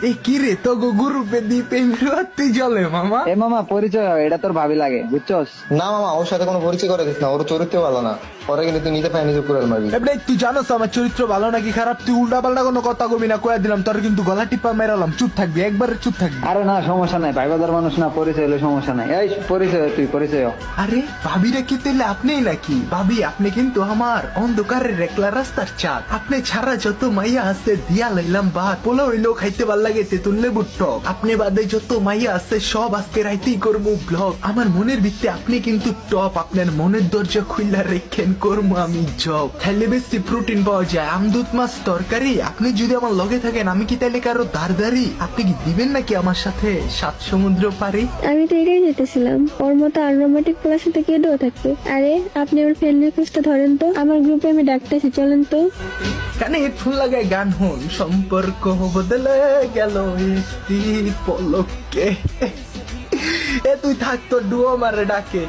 এই কি রে তো গ্রুপে দ্বীপে তুই চলে মামা? এ মামা পরিচয় হয়, এটা তোর ভাবি লাগে বুঝছস? না মামা, ওর সাথে কোনো পরিচয় করে দিস না, ওর চরিত্র ভালো না। পরে কিন্তু তুই নিতে পাই নিজে করে মারবি। এবারে তুই জানোস আমার চরিত্র ভালো নাকি খারাপ? তুই উল্টা পাল্টা কোনো কথা কবি না, কয়ে দিলাম তোর কিন্তু গলা টিপা মেরালাম। চুপ থাকবি, একবারে চুপ থাকবি। আরে না সমস্যা নাই, ভাই বাজার মানুষ না, পরিচয় হলে সমস্যা নাই। এই পরিচয় হ, তুই পরিচয় হ। আরে ভাবিরা কি তাহলে আপনিই নাকি? ভাবি আপনি কিন্তু আমার অন্ধকারের একলা রাস্তার চাঁদ। আপনি ছাড়া যত মাইয়া আছে দিয়া লাইলাম ভাত, পোলা হইলেও খাইতে ভাল লাগে তেতুল লেবুর টক। আপনি বাদে যত মাইয়া আছে সব আজকে রাইতেই করবো ব্লগ। আমার মনের ভিত্তি আপনি কিন্তু টপ। আপনার মনের দরজা খুইলা রেখেন করবো আমি জব। খাইলে বেশি প্রোটিন পাওয়া যায়, আমদুত মাছ তরকারি। আপনি যদি আমার লগে থাকেন আমি কি তাইলে কারো দারদারি? আপনি কি দিবেন নাকি আমার সাথে 7 সমুদ্র পারি? আমি তো এটাই যেতেছিলাম, ওর মতো আনরোমান্টিক প্লাস সাথে কেডেও থাকবে। আরে আপনি আমার ফ্রেন্ড রিকোয়েস্টটা ধরেন তো, আমার গ্রুপে আমি ডাকতেছি, চলেন তো। কানে হেডফোন লাগায় গান হন, সম্পর্ক বদলে গেল একটি পলকে। এ তুই থাক, তোর ডুয়ো মারে ডাকে।